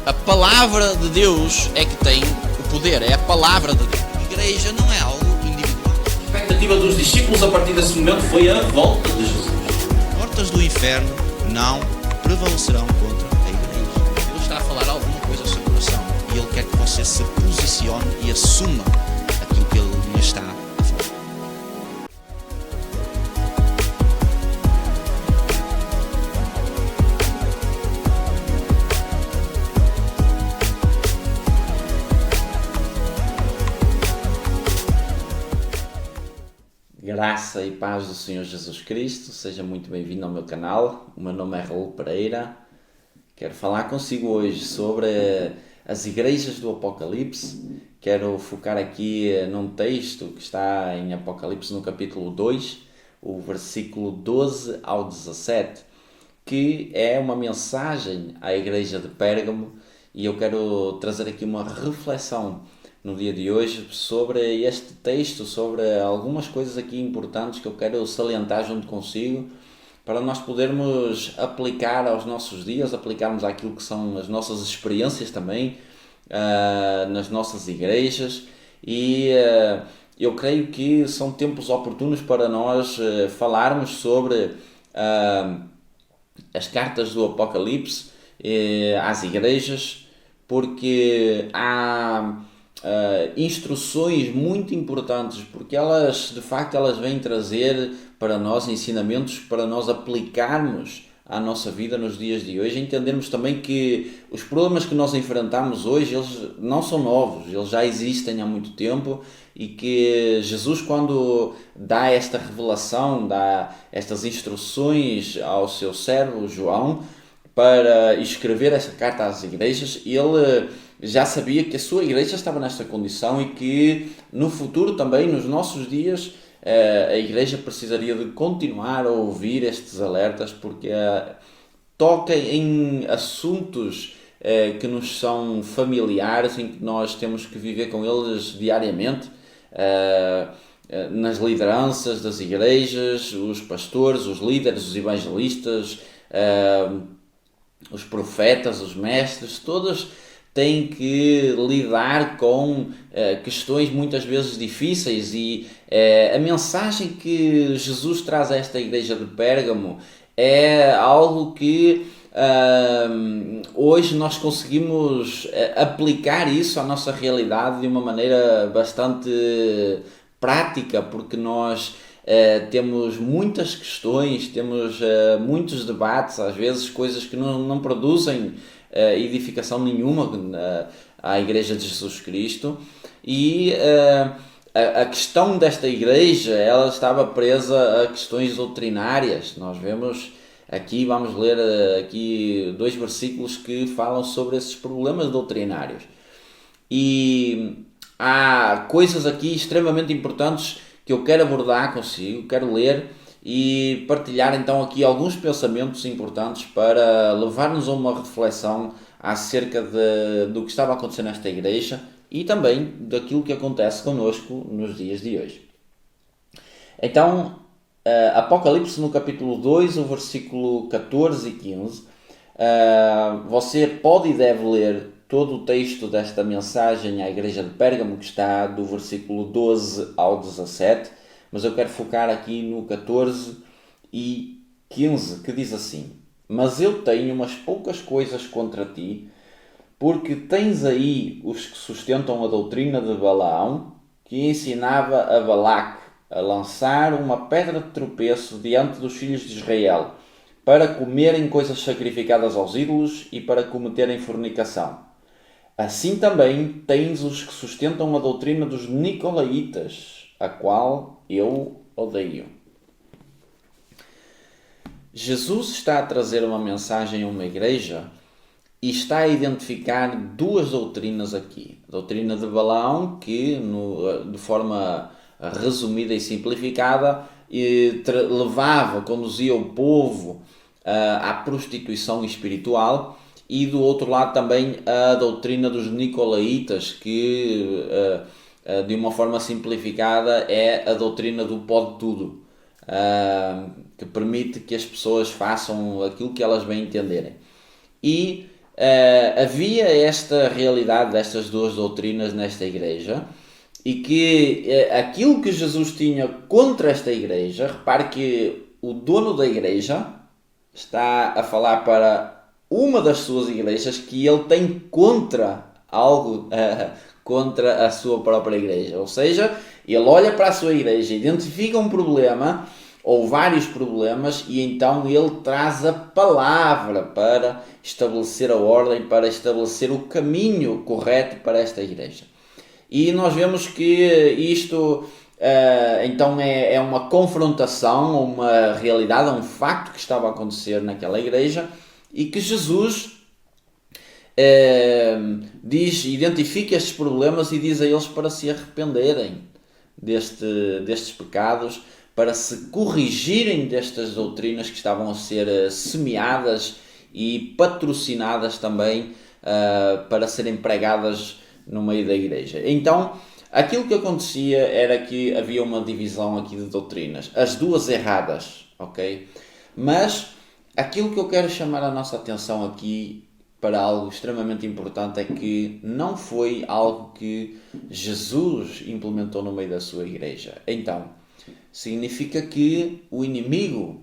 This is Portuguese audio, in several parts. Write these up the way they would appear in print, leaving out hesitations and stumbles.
A palavra de Deus é que tem o poder, é a palavra de Deus. A igreja não é algo individual. A expectativa dos discípulos a partir desse momento foi a volta de Jesus. Portas do inferno não prevalecerão contra a igreja. Deus está a falar alguma coisa ao seu coração e Ele quer que você se posicione e assuma aquilo que Ele lhe está a falar. Graça e paz do Senhor Jesus Cristo, seja muito bem-vindo ao meu canal. O meu nome é Raul Pereira. Quero falar consigo hoje sobre as igrejas do Apocalipse. Quero focar aqui num texto que está em Apocalipse no capítulo 2, o versículo 12 ao 17, que é uma mensagem à igreja de Pérgamo, e eu quero trazer aqui uma reflexão no dia de hoje sobre este texto, sobre algumas coisas aqui importantes que eu quero salientar junto consigo, para nós podermos aplicar aos nossos dias, aplicarmos àquilo que são as nossas experiências também, nas nossas igrejas, e eu creio que são tempos oportunos para nós falarmos sobre as cartas do Apocalipse às igrejas, porque há instruções muito importantes, porque elas de facto vêm trazer para nós ensinamentos para nós aplicarmos à nossa vida nos dias de hoje, entendermos também que os problemas que nós enfrentamos hoje, eles não são novos, eles já existem há muito tempo, e que Jesus, quando dá esta revelação, dá estas instruções ao seu servo João para escrever essa carta às igrejas, ele já sabia que a sua igreja estava nesta condição e que no futuro também, nos nossos dias, a igreja precisaria de continuar a ouvir estes alertas, porque toca em assuntos que nos são familiares, em que nós temos que viver com eles diariamente, nas lideranças das igrejas, os pastores, os líderes, os evangelistas, os profetas, os mestres, todos têm que lidar com questões muitas vezes difíceis, e a mensagem que Jesus traz a esta igreja de Pérgamo é algo que hoje nós conseguimos aplicar isso à nossa realidade de uma maneira bastante prática, porque nós temos muitas questões, temos muitos debates, às vezes coisas que não produzem edificação nenhuma à Igreja de Jesus Cristo, e a questão desta igreja, ela estava presa a questões doutrinárias. Nós vemos aqui, vamos ler aqui 2 versículos que falam sobre esses problemas doutrinários, e há coisas aqui extremamente importantes que eu quero abordar consigo, quero ler e partilhar então aqui alguns pensamentos importantes para levar-nos a uma reflexão acerca do que estava acontecendo nesta igreja e também daquilo que acontece connosco nos dias de hoje. Então, Apocalipse no capítulo 2, o versículo 14 e 15, você pode e deve ler todo o texto desta mensagem à igreja de Pérgamo, que está do versículo 12 ao 17, mas eu quero focar aqui no 14 e 15, que diz assim: mas eu tenho umas poucas coisas contra ti, porque tens aí os que sustentam a doutrina de Balaão, que ensinava a Balaque a lançar uma pedra de tropeço diante dos filhos de Israel, para comerem coisas sacrificadas aos ídolos e para cometerem fornicação. Assim também tens os que sustentam a doutrina dos Nicolaítas, a qual eu odeio. Jesus está a trazer uma mensagem a uma igreja e está a identificar 2 doutrinas aqui. A doutrina de Balaão, que de forma resumida e simplificada conduzia o povo à prostituição espiritual, e do outro lado também a doutrina dos Nicolaítas, que de uma forma simplificada é a doutrina do pode tudo, que permite que as pessoas façam aquilo que elas bem entenderem. E havia esta realidade destas duas doutrinas nesta igreja, e que aquilo que Jesus tinha contra esta igreja, repare que o dono da igreja está a falar para uma das suas igrejas que ele tem contra algo, contra a sua própria igreja. Ou seja, ele olha para a sua igreja, identifica um problema ou vários problemas, e então ele traz a palavra para estabelecer a ordem, para estabelecer o caminho correto para esta igreja. E nós vemos que isto então é uma confrontação, uma realidade, um facto que estava a acontecer naquela igreja, e que Jesus identifica estes problemas e diz a eles para se arrependerem destes pecados, para se corrigirem destas doutrinas que estavam a ser semeadas e patrocinadas também para serem pregadas no meio da igreja. Então, aquilo que acontecia era que havia uma divisão aqui de doutrinas, as duas erradas, ok? Mas aquilo que eu quero chamar a nossa atenção aqui para algo extremamente importante é que não foi algo que Jesus implementou no meio da sua igreja. Então, significa que o inimigo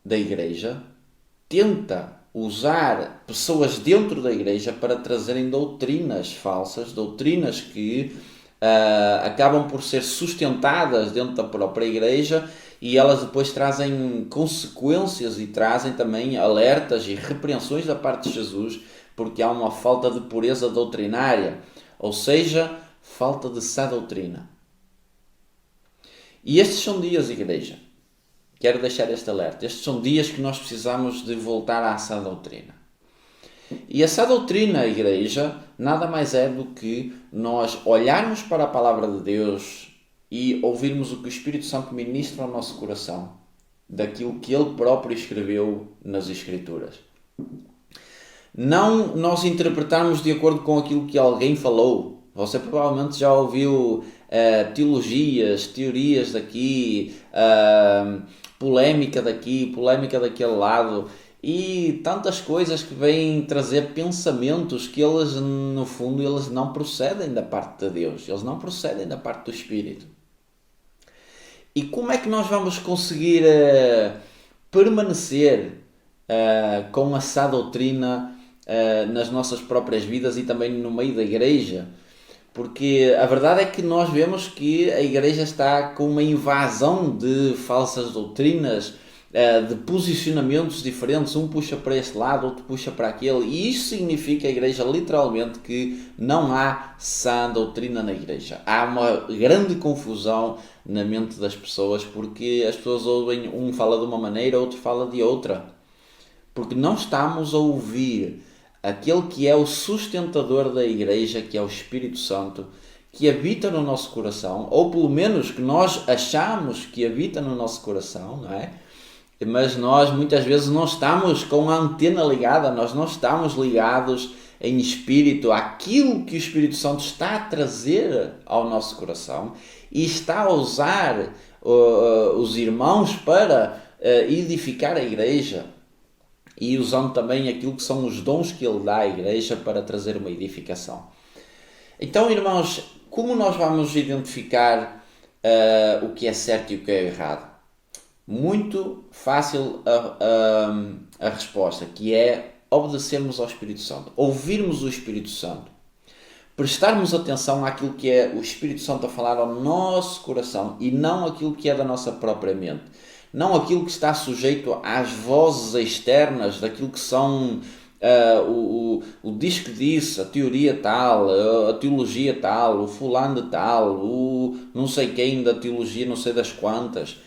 da igreja tenta usar pessoas dentro da igreja para trazerem doutrinas falsas, doutrinas que acabam por ser sustentadas dentro da própria igreja, e elas depois trazem consequências e trazem também alertas e repreensões da parte de Jesus, porque há uma falta de pureza doutrinária, ou seja, falta de sã doutrina. E estes são dias, igreja. Quero deixar este alerta. Estes são dias que nós precisamos de voltar à sã doutrina. E a sã doutrina, igreja, nada mais é do que nós olharmos para a palavra de Deus e ouvirmos o que o Espírito Santo ministra ao nosso coração, daquilo que Ele próprio escreveu nas Escrituras. Não nós interpretarmos de acordo com aquilo que alguém falou. Você provavelmente já ouviu teorias daqui, polémica daqui, polémica daquele lado, e tantas coisas que vêm trazer pensamentos que eles, no fundo, eles não procedem da parte de Deus, eles não procedem da parte do Espírito. E como é que nós vamos conseguir permanecer com a sã doutrina nas nossas próprias vidas e também no meio da igreja? Porque a verdade é que nós vemos que a igreja está com uma invasão de falsas doutrinas, de posicionamentos diferentes, um puxa para este lado, outro puxa para aquele, e isso significa, a igreja, literalmente, que não há sã doutrina na igreja. Há uma grande confusão na mente das pessoas, porque as pessoas ouvem, um fala de uma maneira, outro fala de outra, porque não estamos a ouvir aquele que é o sustentador da igreja, que é o Espírito Santo, que habita no nosso coração, ou pelo menos que nós achamos que habita no nosso coração, não é? Mas nós muitas vezes não estamos com a antena ligada, nós não estamos ligados em espírito àquilo que o Espírito Santo está a trazer ao nosso coração e está a usar os irmãos para edificar a igreja, e usando também aquilo que são os dons que Ele dá à igreja para trazer uma edificação. Então, irmãos, como nós vamos identificar o que é certo e o que é errado? Muito fácil a resposta, que é obedecermos ao Espírito Santo, ouvirmos o Espírito Santo, prestarmos atenção àquilo que é o Espírito Santo a falar ao nosso coração e não aquilo que é da nossa própria mente. Não aquilo que está sujeito às vozes externas, daquilo que são o diz que disse, a teoria tal, a teologia tal, o fulano de tal, o não sei quem da teologia não sei das quantas.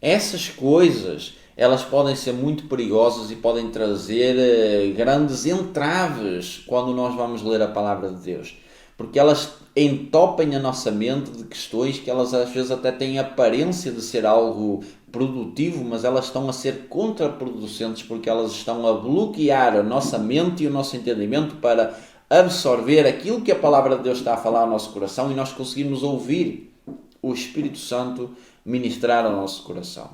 Essas coisas, elas podem ser muito perigosas e podem trazer grandes entraves quando nós vamos ler a palavra de Deus, porque elas entopem a nossa mente de questões que elas às vezes até têm aparência de ser algo produtivo, mas elas estão a ser contraproducentes, porque elas estão a bloquear a nossa mente e o nosso entendimento para absorver aquilo que a palavra de Deus está a falar ao nosso coração e nós conseguimos ouvir o Espírito Santo ministrar ao nosso coração.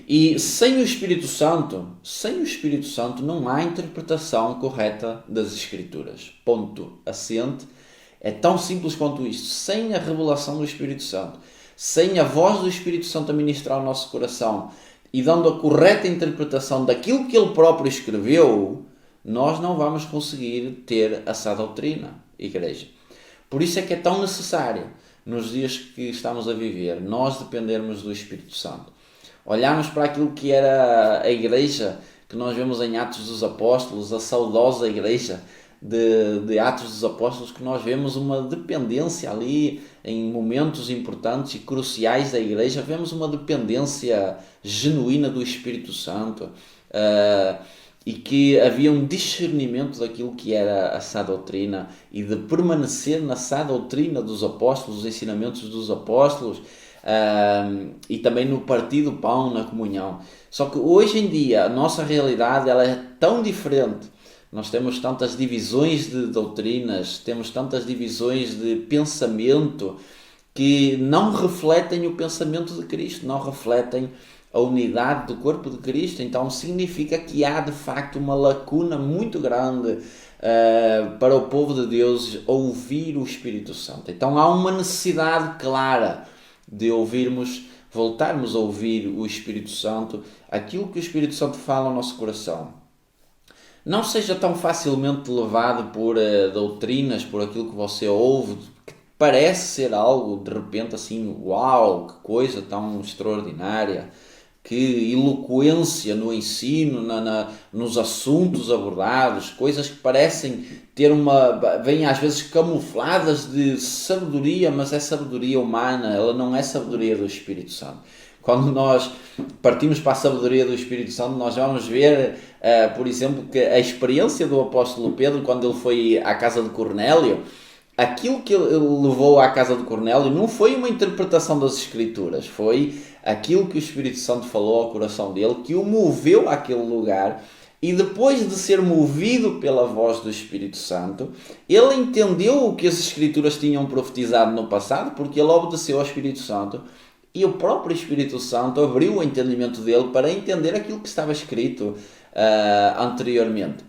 E sem o Espírito Santo não há interpretação correta das Escrituras. Ponto assente. É tão simples quanto isto. Sem a revelação do Espírito Santo, sem a voz do Espírito Santo a ministrar ao nosso coração e dando a correta interpretação daquilo que ele próprio escreveu, nós não vamos conseguir ter a sã doutrina, igreja. Por isso é que é tão necessário, nos dias que estamos a viver, nós dependermos do Espírito Santo. Olharmos para aquilo que era a igreja, que nós vemos em Atos dos Apóstolos, a saudosa igreja de Atos dos Apóstolos, que nós vemos uma dependência ali, em momentos importantes e cruciais da igreja, vemos uma dependência genuína do Espírito Santo, e que havia um discernimento daquilo que era a sã doutrina e de permanecer na sã doutrina dos apóstolos, os ensinamentos dos apóstolos, e também no partir do pão, na comunhão. Só que hoje em dia a nossa realidade ela é tão diferente. Nós temos tantas divisões de doutrinas, temos tantas divisões de pensamento que não refletem o pensamento de Cristo, não refletem a unidade do corpo de Cristo. Então significa que há de facto uma lacuna muito grande para o povo de Deus ouvir o Espírito Santo. Então há uma necessidade clara de voltarmos a ouvir o Espírito Santo, aquilo que o Espírito Santo fala ao nosso coração. Não seja tão facilmente levado por doutrinas, por aquilo que você ouve, que parece ser algo, de repente, assim, uau, que coisa tão extraordinária, que eloquência no ensino, nos assuntos abordados, coisas que parecem vêm às vezes camufladas de sabedoria, mas é sabedoria humana, ela não é sabedoria do Espírito Santo. Quando nós partimos para a sabedoria do Espírito Santo, nós vamos ver, por exemplo, que a experiência do apóstolo Pedro, quando ele foi à casa de Cornélio, aquilo que ele levou à casa de Cornélio não foi uma interpretação das Escrituras, foi aquilo que o Espírito Santo falou ao coração dele, que o moveu àquele lugar, e depois de ser movido pela voz do Espírito Santo, ele entendeu o que as Escrituras tinham profetizado no passado, porque ele obedeceu ao Espírito Santo, e o próprio Espírito Santo abriu o entendimento dele para entender aquilo que estava escrito anteriormente.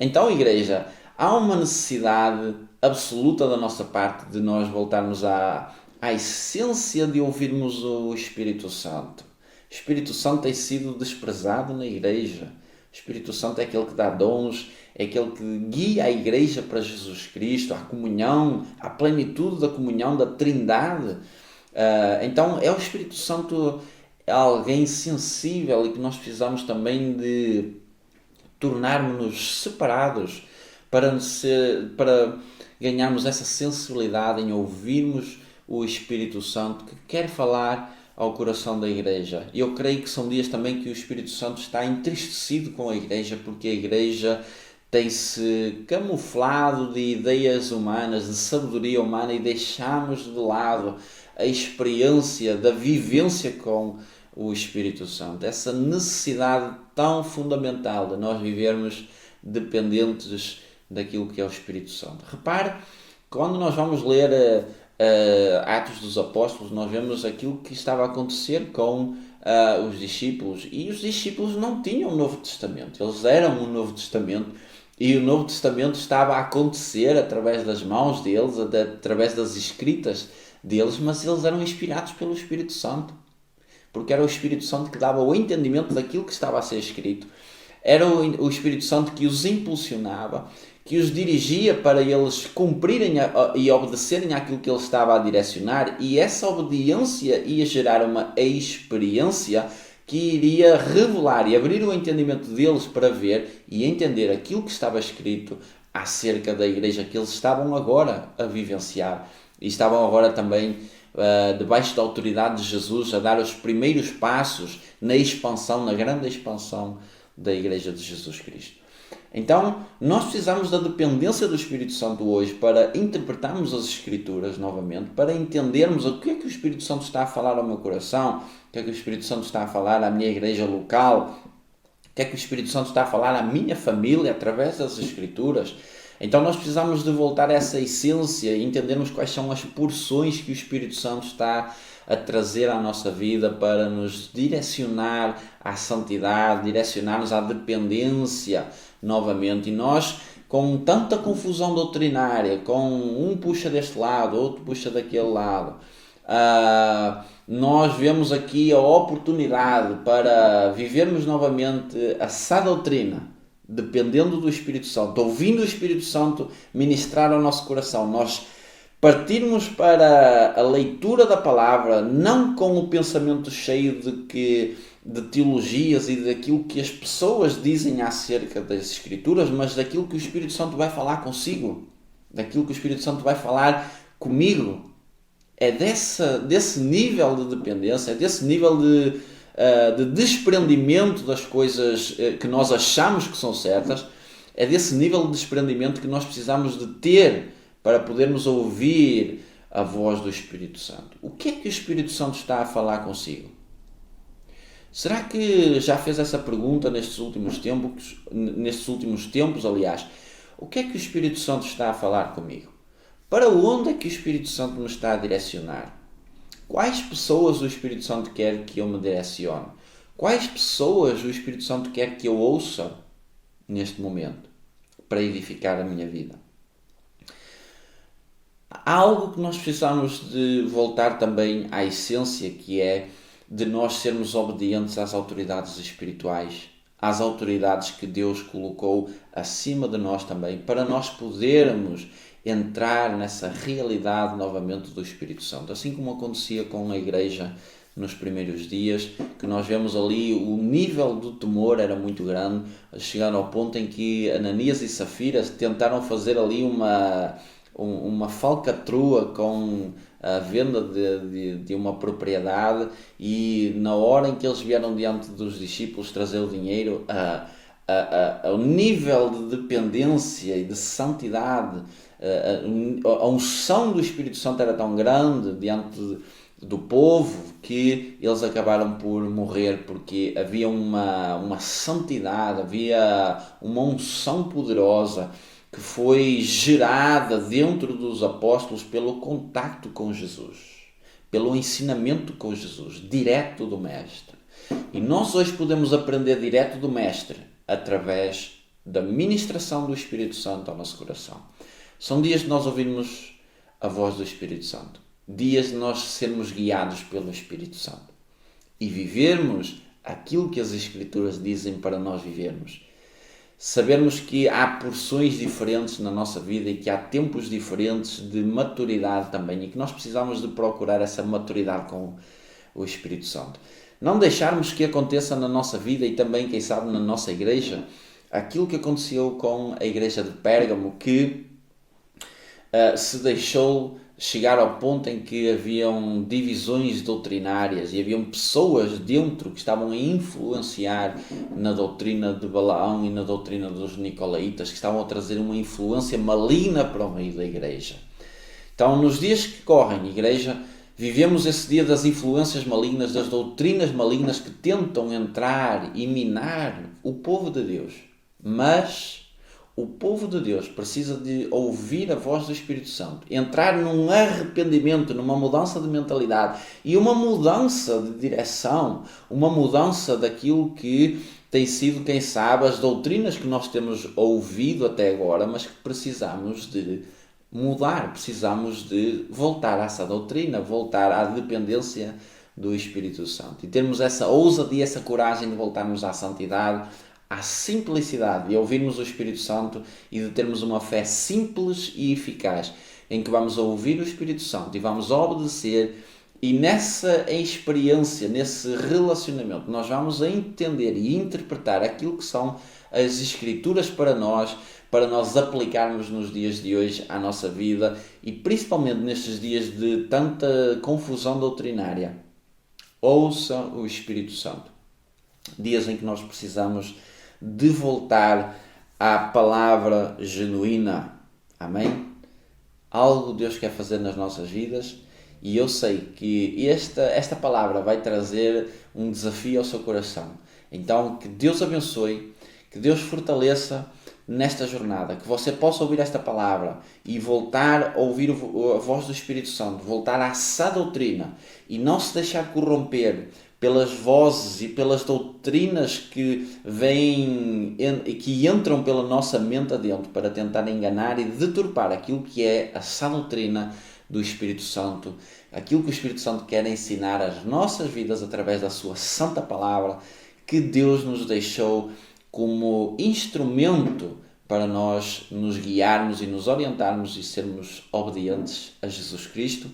Então, igreja, há uma necessidade absoluta da nossa parte de nós voltarmos à essência de ouvirmos o Espírito Santo. O Espírito Santo tem sido desprezado na igreja. O Espírito Santo é aquele que dá dons, é aquele que guia a igreja para Jesus Cristo, à comunhão, à plenitude da comunhão da Trindade. Então é o Espírito Santo, é alguém sensível e que nós precisamos também de tornarmos-nos separados para ganharmos essa sensibilidade em ouvirmos o Espírito Santo que quer falar ao coração da igreja. E eu creio que são dias também que o Espírito Santo está entristecido com a igreja, porque a igreja tem-se camuflado de ideias humanas, de sabedoria humana, e deixamos de lado a experiência da vivência com o Espírito Santo. Essa necessidade tão fundamental de nós vivermos dependentes daquilo que é o Espírito Santo. Repare, quando nós vamos ler Atos dos Apóstolos, nós vemos aquilo que estava a acontecer com os discípulos. E os discípulos não tinham o Novo Testamento, eles eram o Novo Testamento. E o Novo Testamento estava a acontecer através das mãos deles, através das escritas deles, mas eles eram inspirados pelo Espírito Santo, porque era o Espírito Santo que dava o entendimento daquilo que estava a ser escrito. Era o Espírito Santo que os impulsionava, que os dirigia para eles cumprirem e obedecerem àquilo que ele estava a direcionar, e essa obediência ia gerar uma experiência que iria revelar e abrir o entendimento deles para ver e entender aquilo que estava escrito acerca da igreja que eles estavam agora a vivenciar. E estavam agora também debaixo da autoridade de Jesus a dar os primeiros passos na expansão, na grande expansão da igreja de Jesus Cristo. Então, nós precisamos da dependência do Espírito Santo hoje para interpretarmos as Escrituras novamente, para entendermos o que é que o Espírito Santo está a falar ao meu coração, o que é que o Espírito Santo está a falar à minha igreja local, o que é que o Espírito Santo está a falar à minha família através das Escrituras. Então nós precisamos de voltar a essa essência e entendermos quais são as porções que o Espírito Santo está a trazer à nossa vida para nos direcionar à santidade, direcionar-nos à dependência novamente. E nós, com tanta confusão doutrinária, com um puxa deste lado, outro puxa daquele lado, nós vemos aqui a oportunidade para vivermos novamente a sã doutrina, dependendo do Espírito Santo, ouvindo o Espírito Santo ministrar ao nosso coração. Nós partirmos para a leitura da palavra, não com o pensamento cheio de teologias e daquilo que as pessoas dizem acerca das Escrituras, mas daquilo que o Espírito Santo vai falar consigo, daquilo que o Espírito Santo vai falar comigo. É desse nível de dependência, é desse nível de desprendimento das coisas que nós achamos que são certas, é desse nível de desprendimento que nós precisamos de ter para podermos ouvir a voz do Espírito Santo. O que é que o Espírito Santo está a falar consigo? Será que já fez essa pergunta nestes últimos tempos, aliás? O que é que o Espírito Santo está a falar comigo? Para onde é que o Espírito Santo me está a direcionar? Quais pessoas o Espírito Santo quer que eu me direcione? Quais pessoas o Espírito Santo quer que eu ouça neste momento para edificar a minha vida? Há algo que nós precisamos de voltar também à essência, que é de nós sermos obedientes às autoridades espirituais, às autoridades que Deus colocou acima de nós também, para nós podermos entrar nessa realidade novamente do Espírito Santo. Assim como acontecia com a igreja nos primeiros dias, que nós vemos ali o nível do temor era muito grande, chegando ao ponto em que Ananias e Safira tentaram fazer ali uma falcatrua com a venda de uma propriedade, e na hora em que eles vieram diante dos discípulos trazer o dinheiro, o nível de dependência e de santidade, a unção do Espírito Santo era tão grande diante do povo que eles acabaram por morrer, porque havia uma santidade, havia uma unção poderosa que foi gerada dentro dos apóstolos pelo contacto com Jesus, pelo ensinamento com Jesus, direto do Mestre. E nós hoje podemos aprender direto do Mestre através da ministração do Espírito Santo ao nosso coração. São dias de nós ouvirmos a voz do Espírito Santo, dias de nós sermos guiados pelo Espírito Santo e vivermos aquilo que as Escrituras dizem para nós vivermos. Sabermos que há porções diferentes na nossa vida e que há tempos diferentes de maturidade também, e que nós precisamos de procurar essa maturidade com o Espírito Santo. Não deixarmos que aconteça na nossa vida e também, quem sabe, na nossa igreja, aquilo que aconteceu com a igreja de Pérgamo, que se deixou chegar ao ponto em que haviam divisões doutrinárias e haviam pessoas dentro que estavam a influenciar na doutrina de Balaão e na doutrina dos Nicolaítas, que estavam a trazer uma influência maligna para o meio da igreja. Então, nos dias que correm, igreja, vivemos esse dia das influências malignas, das doutrinas malignas que tentam entrar e minar o povo de Deus. Mas o povo de Deus precisa de ouvir a voz do Espírito Santo, entrar num arrependimento, numa mudança de mentalidade e uma mudança de direção, uma mudança daquilo que tem sido, quem sabe, as doutrinas que nós temos ouvido até agora, mas que precisamos de mudar, precisamos de voltar a essa doutrina, voltar à dependência do Espírito Santo e termos essa ousadia, essa coragem de voltarmos à santidade, à simplicidade, e ouvirmos o Espírito Santo e de termos uma fé simples e eficaz, em que vamos ouvir o Espírito Santo e vamos obedecer, e nessa experiência, nesse relacionamento, nós vamos entender e interpretar aquilo que são as Escrituras para nós aplicarmos nos dias de hoje à nossa vida, e principalmente nestes dias de tanta confusão doutrinária. Ouça o Espírito Santo. Dias em que nós precisamos de voltar à palavra genuína. Amém? Algo Deus quer fazer nas nossas vidas, e eu sei que esta palavra vai trazer um desafio ao seu coração. Então, que Deus abençoe, que Deus fortaleça, nesta jornada, que você possa ouvir esta palavra e voltar a ouvir a voz do Espírito Santo, voltar à sã doutrina e não se deixar corromper pelas vozes e pelas doutrinas que vêm e que entram pela nossa mente adentro para tentar enganar e deturpar aquilo que é a sã doutrina do Espírito Santo, aquilo que o Espírito Santo quer ensinar às nossas vidas através da sua santa palavra, que Deus nos deixou como instrumento para nós nos guiarmos e nos orientarmos e sermos obedientes a Jesus Cristo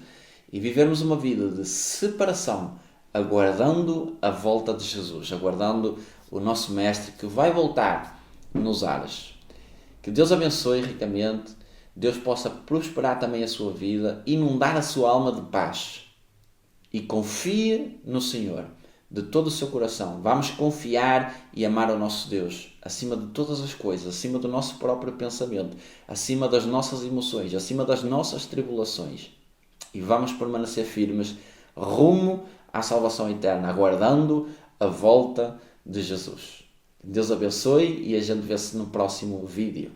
e vivermos uma vida de separação, aguardando a volta de Jesus, aguardando o nosso Mestre que vai voltar nos ares. Que Deus abençoe ricamente, Deus possa prosperar também a sua vida, inundar a sua alma de paz e confie no Senhor de todo o seu coração. Vamos confiar e amar o nosso Deus acima de todas as coisas, acima do nosso próprio pensamento, acima das nossas emoções, acima das nossas tribulações. E vamos permanecer firmes rumo à salvação eterna, aguardando a volta de Jesus. Deus abençoe e a gente vê-se no próximo vídeo.